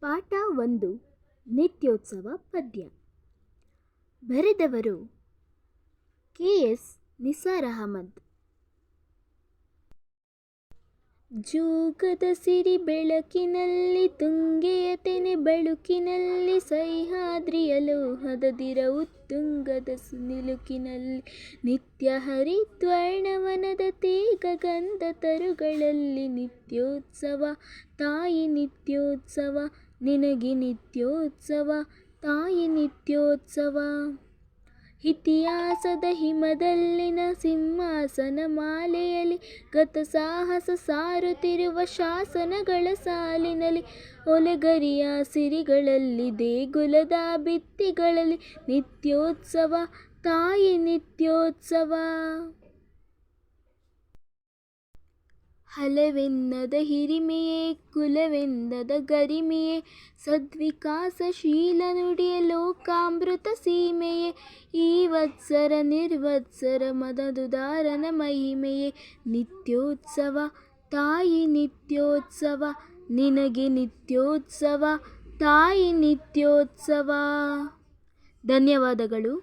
ಪಾಠ 1 ನಿತ್ಯೋತ್ಸವ ಪದ್ಯ. ಬರೆದವರು ಕೆ.ಎಸ್. ನಿಸಾರ್ ಅಹಮದ್. ಜೋಗದ ಸಿರಿ ಬೆಳಕಿನಲ್ಲಿ ತುಂಗೆಯ ತೆನೆ ಬಳುಕಿನಲ್ಲಿ ಸಹ್ಯಾದ್ರಿಯ ಲೋಹದ ದಿರವು ತುಂಗದ ನಿಲುಕಿನಲ್ಲಿ ನಿತ್ಯ ಹರಿದ್ವರ್ಣವನದ ತೇಗ ಗಂಧ ತರುಗಳಲ್ಲಿ ನಿತ್ಯೋತ್ಸವ ತಾಯಿ ನಿತ್ಯೋತ್ಸವ ನಿನಗೆ ನಿತ್ಯೋತ್ಸವ ತಾಯಿ ನಿತ್ಯೋತ್ಸವ. ಇತಿಹಾಸದ ಹಿಮದಲ್ಲಿನ ಸಿಂಹಾಸನ ಮಾಲೆಯಲ್ಲಿ ಗತ ಸಾಹಸ ಸಾರುತ್ತಿರುವ ಶಾಸನಗಳ ಸಾಲಿನಲ್ಲಿ ಒಲೆಗರಿಯ ಸಿರಿಗಳಲ್ಲಿ ದೇಗುಲದ ಭಿತ್ತಿಗಳಲ್ಲಿ ನಿತ್ಯೋತ್ಸವ ತಾಯಿ ನಿತ್ಯೋತ್ಸವ. ಹಲವೆನ್ನದ ಹಿರಿಮೆಯೇ ಕುಲವೆಂದದ ಗರಿಮೆಯೇ ಸದ್ವಿಕಾಸಶೀಲ ನುಡಿಯ ಲೋಕಾಮೃತ ಸೀಮೆಯೇ ಈ ವತ್ಸರ ನಿರ್ವತ್ಸರ ಮದದುದಾರನ ಮಹಿಮೆಯೇ ನಿತ್ಯೋತ್ಸವ ತಾಯಿ ನಿತ್ಯೋತ್ಸವ ನಿನಗೆ ನಿತ್ಯೋತ್ಸವ ತಾಯಿ ನಿತ್ಯೋತ್ಸವ. ಧನ್ಯವಾದಗಳು.